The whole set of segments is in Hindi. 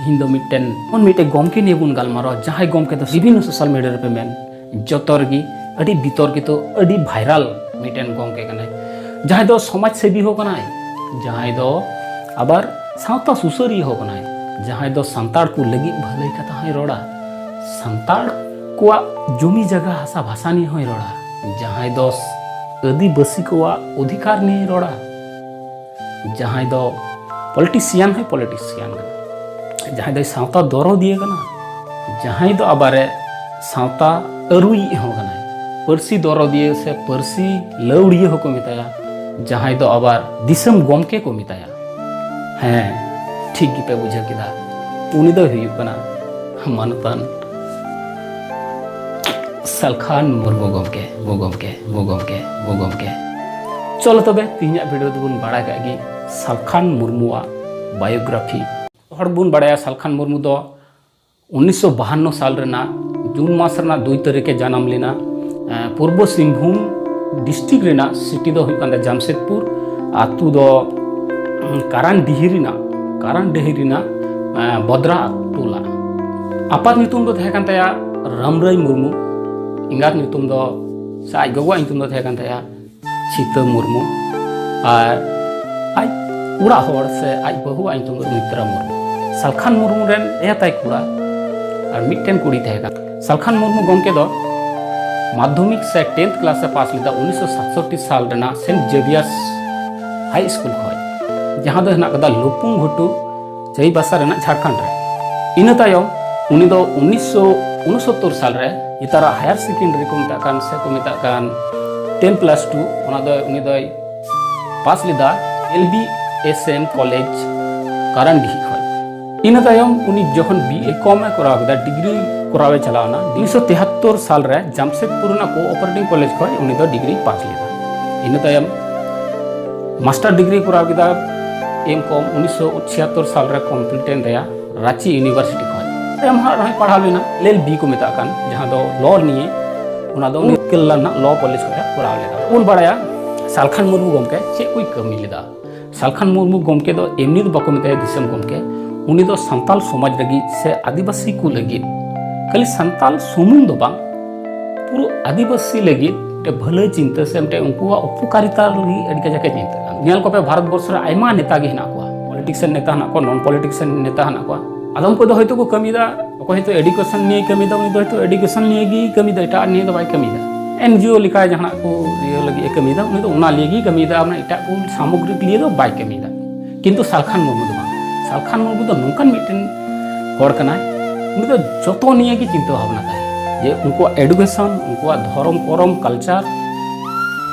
इन दो मिट्टन गमके निये बुन गालमारो जहां गमके तो विभिन्न सोशल मीडिया रे पे मेन जोतरगी अड़ी बितर की तो अड़ी भाइराल मिट्टन गमके कनाय जहां दो समाज सेवी हो कनाय जहां दो आबार सावता सुसरी हो कनाय जहां दो संताड़ को लगी भलाई कथा है रोड़ा संताड़ को जमी जगह हासा भाषा नहीं होय रोड़ा जहां दो आदिवासी को अधिकार नहीं रोड़ा जहां दो पॉलिटिशियन है पॉलिटिशियन जहां दो सावता दौरो दिए कना जहां दो आबारे सावता अरुई हो कना परसी दौरो दिए से परसी लौड़िए हो को मिताया जहां दो आबार दिसम गमके को मिताया हैं ठीक गी पे बुझा किदा उनी दो हुई कना मानतान सलखान मुर्मू गमके चलो तबे तीन वीडियो दुबुन बड़ा गई सालखान मुर्मू बायोग्राफी हर बुन बड़ा सालखान मुर्मू दो 1952 साल रेना जून मास रेना 2 तारीखे जन्म लेना पूर्व सिंहभूम डिस्ट्रिक्ट रेना सिटी दो हुई कंदा जामशेदपुर आतु दो कारान डिहिरिना बद्रा टोला आपात नितुम दो थे कंताया रामराय मुर्मू इंगार नितुम दो साइ गगवा नितुम दो थे कंताया चिता मुर्मू और आई उड़ा होड़ से आई बहु आई नितुम दो मित्रा मुर्मू सालखान मुर्मू रेन ए ताई कुड़ा और मिट्टन कुड़ी थे का सालखान मुर्मू गमके दो माध्यमिक से 10th क्लास से पास लेदा 1967 साल रेना सेंट जेवियर्स हाई स्कूल खोय जहां दो हेना कदा लुपुंग घुटू जई बासा रेना झारखंड रे इन तायम उनी दो 1969 साल रे इतारा हायर सेकेंडरी को मिता कान से को मिता कान 10+2 ओना दो उनी दो पास लेदा LBSM कॉलेज कारण डी खोय इन तायम उनी जखन BA कॉम में कराव कदा डिग्री करावे चलावना 1973 साल रे जामशेदपुर ना कोऑपरेटिव कॉलेज खोय उनी दो डिग्री पास लेदा इन तायम मास्टर डिग्री कराव कदा M.Com 1976 साल रे कंप्लीट रेया रांची यूनिवर्सिटी खोय एम हार पढ़ा लेना LLB को मिता कान जहां दो लॉ निये उना दो केला ना लॉ कॉलेज को पढ़ा लेदा उन बड़ाया सालखान मुर्मू गमके चे कोई कमी लेदा सालखान मुर्मू गमके दो एमनी दो बाको मिता दिसम गमके उनी दो संताल समाज लगी से आदिवासी को लगी खाली संताल सुमुंग दो बांग पूरा आदिवासी लगी ते भले चिंता से मटे उनको उपकारिता लगी अड़ी का जाके चिंता नेल को पे भारत वर्ष रे आयमा नेता गे हना को पॉलिटिशियन नेता हना को नॉन पॉलिटिशियन नेता हना को आदम को दो होयतो को कमीदा को होयतो एजुकेशन निये कमीदा उनी दो होयतो एजुकेशन निये गी कमीदा एटा निये दो बाय कमीदा NGO लिखा जहां को रियो लगी कमीदा उनी दो उना लिये गी कमीदा अपना एटा को सामग्रिक लिए दो बाय कमीदा किंतु सालखान मुर्मू दो सालखान मुर्मू दो नोंकन मिटन होड़ कनाय उनी दो जतो निये गी चिंता भावना ताय जे उनको एजुकेशन उनको धर्म करम कल्चर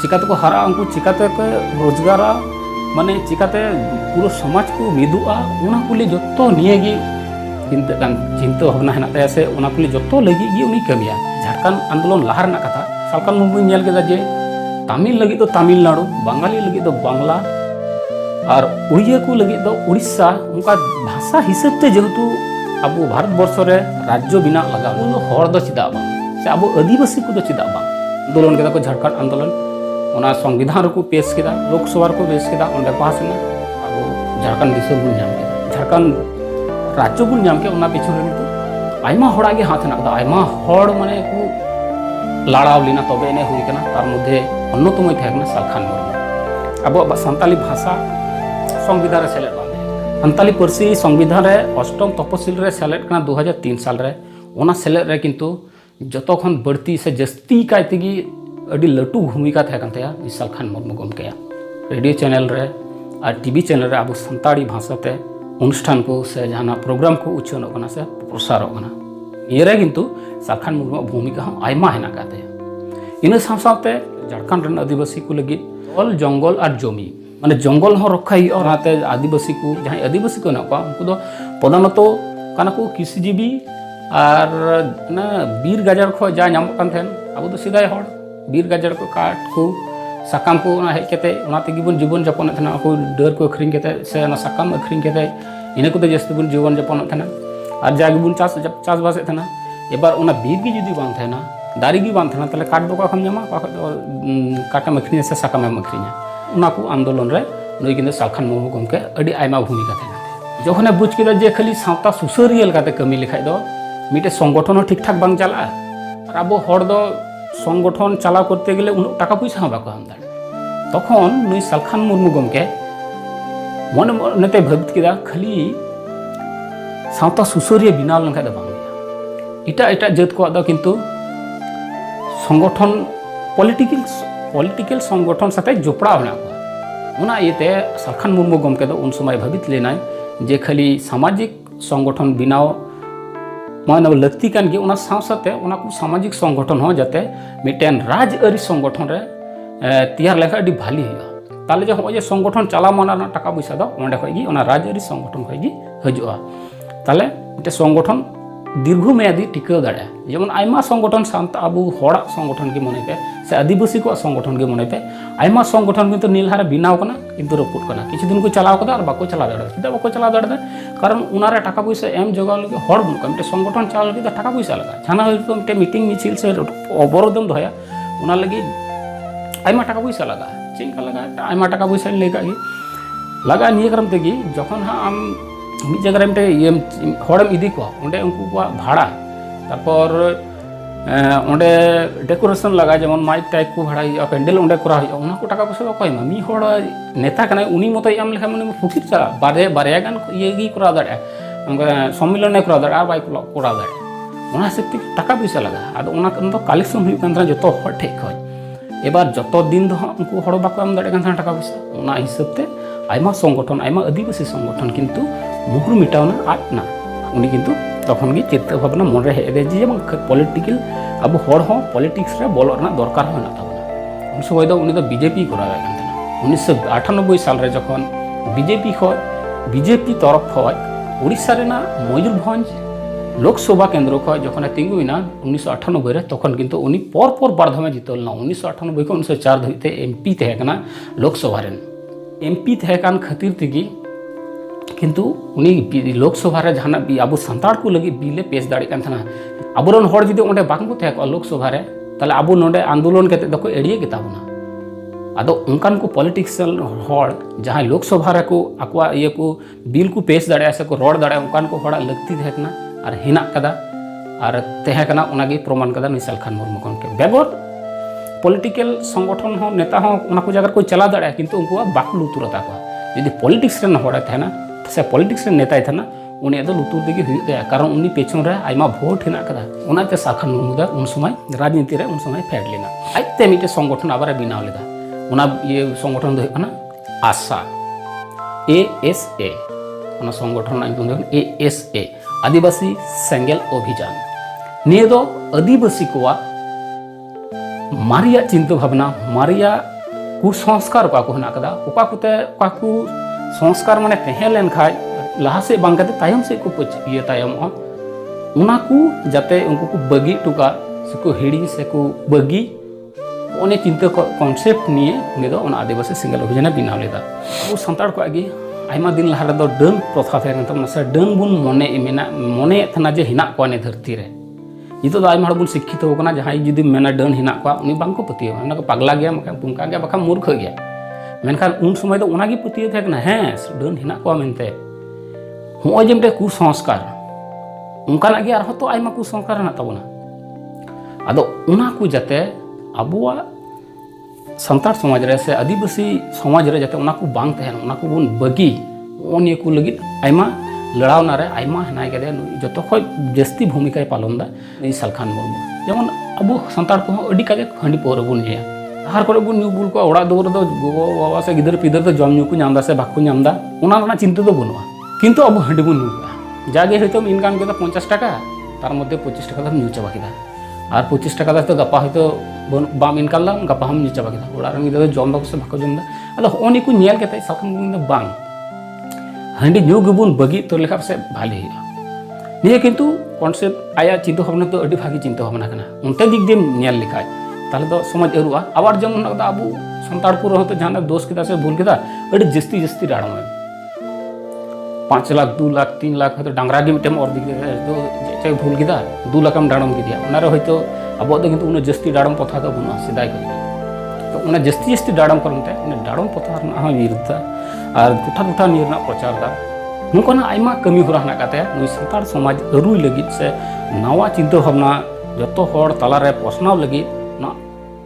चिकाते को हरा उनको चिकाते को रोजगार माने चिकाते पूरा समाज को मिदुआ उना कुली जतो निये गी चिंता भावना हेना ताय से उना कुली जतो लगी गी उनी कमिया झारखंड आंदोलन लहार ना कथा सालखान मुर्मू नेल केदा जे तमिल लगी तो तमिलनाडु बंगाली लगी तो बांग्ला और उड़िया को लगी तो उड़ीसा उनका भाषा हिसाब से जेहेतु अब भारत वर्ष रे राज्य बिना लगा उन हर दो चिदा बांग से अब आदिवासी को दो चिदा बांग आंदोलन केदा को झारखंड आंदोलन ओना संविधान को पेश केदा लोकसभा को पेश केदा ओंडे पास ना अब झारखंड दिसम बुन जाम केदा झारखंड राज्य बुन जाम के ओना पिछु रे तो आयमा हड़ा गे हाथ ना आयमा हड़ माने को लाड़ाव लेना तबे ने हुई कना तार मध्य अन्यतम थाकना सालखान मुर्मू अब संताली भाषा संविधान रे सेलेक्ट बांधे संताली परसी संविधान रे अष्टम तपसिल रे सेलेक्ट कना 2003 साल रे ओना सेलेक्ट रे किंतु जतो खन बढ़ती से जस्ती कायतेगी अडी लटू भूमिका थाकन तया सालखान मुर्मू गमके रेडियो चैनल रे और टीवी चैनल रे अब संताली भाषा ते अनुष्ठान को से जहाना प्रोग्राम को उच्चन होना से प्रसार होना ये रे किंतु सालखान मुर्मू भूमिका आयमा हेना काते इन साथे झारखंड रन आदिवासी को लगी ऑल जंगल और जमी माने जंगल हो रखा ही और आते आदिवासी को जहां आदिवासी को ना उनको दो प्रधानत काना को कृषिजीवी और ना बीर गाजर को जा नाम कान थेन अब तो सीधा हड़ बीर गाजर को काट को साकाम को ना हेज केते ओना तेगी बन जीवन जापन थेना को डर को अखरिंग केते से ना साकाम अखरिंग केते इने को जस्ती बन जीवन जापन थेना और जागे बन चाष बास थेना एबार ओना बीर गी जुदी बांग थेना दारी गी बांग थेना तले काट दो का खम जमा काटम अखरिंग से साकाम अखरिंग उना को आंदोलन रे नई किंतु सालखान मुर्मू गमके अडी आयमा भूमिका थेना जखने बुझ किया जे खाली सावता सुसारिया लेकाते कमी लेखाय दो मिटे संगठन हो ठीक ठाक बांग चला और अब हर दो संगठन चलाव करते गेले उन टाका पैसा हाँ बाको हम दाड़े तखन नुई सालखान मुर्मू गमके मन मनते भाबित किया खाली सावता सुसारिया बनाव लेखाय दो बांग इटा इटा जात को दो किंतु संगठन पॉलिटिकल संगठन साथे जोपड़ा होना उना इते सालखान मुर्मू गमके दो उन समय भाबित लेना जे खाली सामाजिक संगठन बनाव मान लगती कान गे उना साथे उना को सामाजिक संगठन हो जाते मिटेन राजआरी संगठन रे तैयार लेखा अडी भाली हुआ ताले जो हो संगठन चला माना टाका पैसा दो ओंडे खई ओना राजआरी संगठन खई हजुआ ताले मिटे संगठन दीर्घमेयादी टिकाव दाड़ा जेमन आयमा संगठन शांत अब हड़ा संगठन के मने पे से आदिवासी को संगठन के मने पे आयमा संगठन किंतु नीलहारे बिनाव कना किंतु रपुट कना किछु दिन को चलाव कदा और बाको चला दाड़ा चेदा बाको चला दाड़ा कारण उनारे टाका पैसा एम जगह लगे हड़ बुक मिटे संगठन चला लगे टाका पैसा लगा छाना तो मिटे मीटिंग मिছিল से अवरोधम दोया उना लगी आयमा टाका पैसा लगा चिंका लगा आयमा टाका पैसा लगा निये करम तेगी जखन हम मिट जगह मिटे हड़म इदी को ओंडे उनको को भाड़ा तारपर ओंडे डेकोरेशन लगा जेमन माइक टाइप को भाड़ा हुआ पेंडल ओंडे करा हुआ उना को टाका पैसा को मी हड़ नेता कना उनी मत एम लेखा माने फुकिर चला बारे गान ये गी करा दाड़ा सम्मेलन करा दाड़ा बाई करा दाड़ा उना शक्ति टाका पैसा लगा आदो उना तो कलेक्शन हुई कान जतो हड़ ठेक खय एबार जतो दिन दो उनको हड़ बाको एम दाड़ा कान टाका पैसा उना हिसाब ते आयमा संगठन आयमा आदिवासी संगठन किंतु मुहुर मिटावना आटना उनी किंतु तखन गे चिंता भावना मन रे हेदे जे पॉलिटिकल अब हड़ हो पॉलिटिक्स रे बोलो ना दरकार होना ताबना उन समय दो उनी तो बीजेपी करावे कान 1998 साल रे जखन बीजेपी तरफ खय उड़ीसा रेना मयूरभंज लोकसभा केंद्र खय जखन तिंगुइना 1998 रे तखन किंतु उनी पर बारधामे जितलना 1998 को 1904 धरिते एमपी तहे कना लोकसभा रेन एमपी तहे कान खातिर तिगी किंतु उनी लोकसभा रे जहाना अब संताड़ को लगी बिले पेश दाड़ी कान थाना अबरन हड़ जुदी ओंडे बांगको तहे को लोकसभा रे ताले अब नोंडे आंदोलन केते दको एड़िए गेताबना आदो उनकान को पॉलिटिक्सल हड़ जहां लोकसभा रे को आकवा ये को बिल को पेश दाड़े से को रोड दाड़े उनकान को हड़ा लगती तहे कना और हिना कदा और तहे कना उनागे प्रमाण कदा नुई सालखान मुर्मू गमके बेगर पॉलिटिकल संगठन हो नेता हो उना को जगह कोई चला दाड़े किंतु उनको बाक लुतुरता को यदि पॉलिटिक्स रे हड़ थाना से पॉलिटिक्स रे नेता थाना उनी दो लुतुर दिगे हुई दे कारण उनी पेछन रे आयमा भोट हिना कदा उनाते सालखान मुर्मू दा उन समय राजनीति रे उन समय फेड लेना आइते मिटे संगठन आबार बिनाव लेदा उना ये संगठन दो कना आशा ASA उना संगठन नाम दो ASA आदिवासी सेंगेल अभियान निये दो आदिवासी कोवा मारिया चिंता भावना मारिया कुसंस्कार को हना कदा ओका को संस्कार माने तहे लेन खाय लहा से बांग कते तायम से को ये तायम उना को जाते उनको को बगी टुका से को हिड़ी से को बगी ओने चिंता कॉन्सेप्ट निये उनी दो ओना आदिवासी सिंगल अभियान बिनाव लेदा वो संताड़ को आगे आयमा दिन लहा रे दो डन प्रथा थे तम से डन बुन मने थना जे हिना को ने धरती रे नितो दो आयमा बुन शिक्षित हो कना जहां जुदी मेना डन हिना को उनी बांग को पतियो ना को पगला गया मका पुंका गया बका मूर्ख गया मेनखान उन समय तो उनागी पतियो थे ना है डन हिना को मेनते हो जे मटे कुसंस्कार उनकाना गे आरो तो आयमा कुसंस्कार ना तबना आदो उना को जाते अबुआ संतार समाज रे से आदिवासी समाज रे जाते उना को बांग तहन उना को बुन बगी ओनिए को लगी आयमा लड़ावना रे आयमा हनाय गदे जतो खय जस्ती भूमिका पालन दा ई सालखान मुर्मू जेमन अबु संतार को अडी काजे खंडी पोर बुन जे हर करे बुन न्यू बुल को ओड़ा दोर दो गो बाबा से गिदर पिदर तो जम न्यू को नामदा से बाकु नामदा उना ना चिंता तो बनुआ किंतु अब हंडी बुन न्यू जागे हयतो इनकाम के 50 टाका तार मध्य 25 टाका दम न्यू चाबा किदा और 25 टाका तो गपा हयतो बाम इनकाम ला गपा हम न्यू चाबा किदा ओड़ा रंग गिदर जम दो से बाकु जमदा अदा ओनी को नेल केते सालखान मुर्मू बांग हंडी न्यू गुबुन बगी तो लेखा से भाले निये किंतु कॉन्सेप्ट आया चिंता भावना तो अडी भागी चिंता भावना कना उनते दिक दिन नेल लिखाय ताले तो समाज एरुआ आबार जेमन अबु संताड़ को रहो तो जहां दोष किदा से भूल किदा अडी जस्ती डाड़म 5 लाख 2 लाख 3 लाख तो डांगरा गे मिटेम और दिक तो जे भूल किदा 2 लाख डाड़म किदिया उनारे हयतो अब किंतु उन जस्ती डाड़म पथा तो बनुआ सिदाय तो उन जस्ती डाड़म करमते उन डाड़म पथा ना विरुद्ध और टूठा नीरना प्रचार दा ᱱᱚᱝᱠᱟᱱᱟᱜ ᱟᱭᱢᱟ ᱠᱟᱹᱢᱤ ᱦᱚᱨᱟ ᱦᱮᱱᱟᱜ ᱟᱠᱟᱫ ᱛᱟᱭᱟ ᱱᱩᱭ ᱥᱟᱱᱛᱟᱲ ᱥᱚᱢᱟᱡᱽ ᱟᱹᱨᱩᱭ ᱞᱟᱹᱜᱤᱫ ᱥᱮ ᱱᱟᱣᱟ ᱪᱤᱱᱛᱟᱹ ᱵᱷᱟᱵᱽᱱᱟ ᱡᱚᱛᱚ ᱦᱚᱲ ᱛᱟᱞᱟᱨᱮ ᱯᱟᱥᱱᱟᱣ ᱞᱟᱹᱜᱤᱫ ᱱᱚᱣᱟ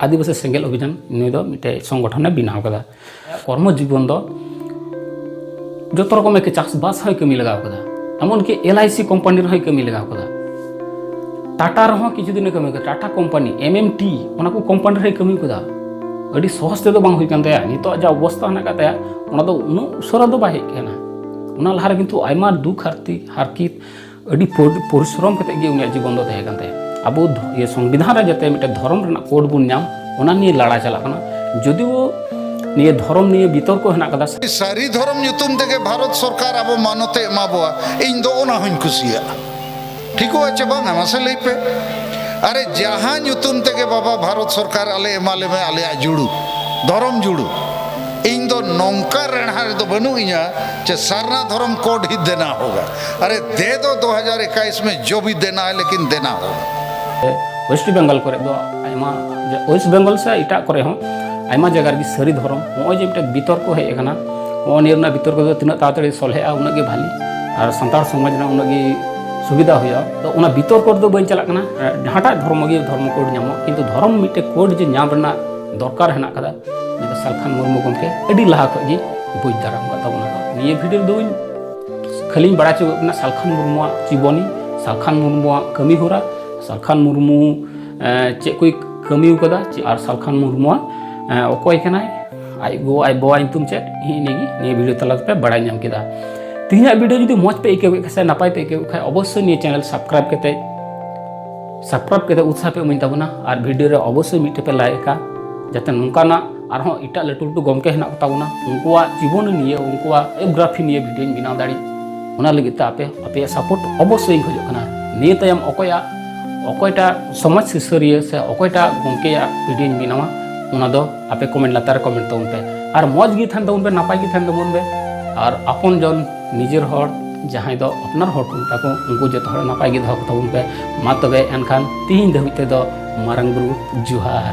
आदिवासी सेंगेल अभियान नुई दो मिटे संगठन बनाव कदा कर्म जीवन दो जो रकम के चाषबास हय कमी लगाव कदा एमन कि LIC कंपनी रही कमी लगाव कदा टाटा रहो किछु दिन कमी कदा टाटा कंपनी MMT ओना को कंपनी रही कमी कदा अडी सहज ते दो बांग हुई कानते नितो जा अवस्था हना काते ओना दो उनु उसरा दो बाहे केना ओना लहार किंतु आयमा दुख हारकित अडी परिश्रम कते गे उनिया जीवन दो तहे कानते अब ये संविधान जाते मिटे धर्म कोड बुन नाम ओना निये लड़ा चला कना जदिओ निये धर्म निये बितर्क हेना कदा सारी धर्म युतुम तेगे भारत सरकार अब मानते एमाबोआ इन दो ओना हइन खुशिया ठीक हो अच्छे बांगा मासे लई पे अरे जहां युतुम तेगे बाबा भारत सरकार आले एमाले में आले जुड़ू धर्म जुड़ू इन दो नौका रेणहार दो बनू इया चे सारना धर्म कोड ही देना होगा अरे दे दो 2021 में जो भी देना है लेकिन देना होगा वेस्ट बेंगल करे दो आयमा वेस्ट बेंगल से इटा करे हो आयमा जगह गी सारी धर्म ओय जे मिटे बितर्क हेय एकाना ओ निरना बितर्क दो तिना तातड़ी सलहेआ उना गे भाली और संतार समाज ना उना गे सुविधा होया तो उना बितर्क दो बइन चला कना ढाटा धर्म कोड नामो किंतु धर्म मिटे कोड जे नाम रना दरकार हेना कदा नि सालखान मुर्मू गमके अडी लहा ख गी बुझ दाराम का तबना निये वीडियो दो खाली बड़ा चना सालखान मुर्मुआ जीवनी सालखान मुर्मुआ कमी होरा सालखान मुर्मू चे कोई कमी कदा और सालखान मुर्मुआ अकय कनाय आई गो आई बवा इंतुम चे नि वीडियो तला पे बड़ा नाम केदा तिना वीडियो जुदी मौज पे इके से नापाय पे इके खाय अवश्य नि चैनल सब्सक्राइब केते उत्साह पे उमिन ताबना और वीडियो रे अवश्य मिटे पे लाइका जाते नोंकाना आरहों इटा लटू लटू गमके हेना ताबना उनकुआ जीवन निये उनकुआ बायोग्राफी निये वीडियो बिना दाड़ी ओना लगित आपे सपोर्ट अवश्य खोज कना निये तयम अकयटा समाज सुसारिया से अकयटा गमकेया वीडियो बनावा उना दो आपे कमेंट लातार कमेंट तबन पे और मौज गी थान तबन पे नापाय गी थान तबन पे और आपन जन निजेर हर जहां दो अपनार हर को ताको उनको जत हर नापाय गी दो तबन पे मा तबे एनखान तीन धबिते दो मारंग बुरु जुहार।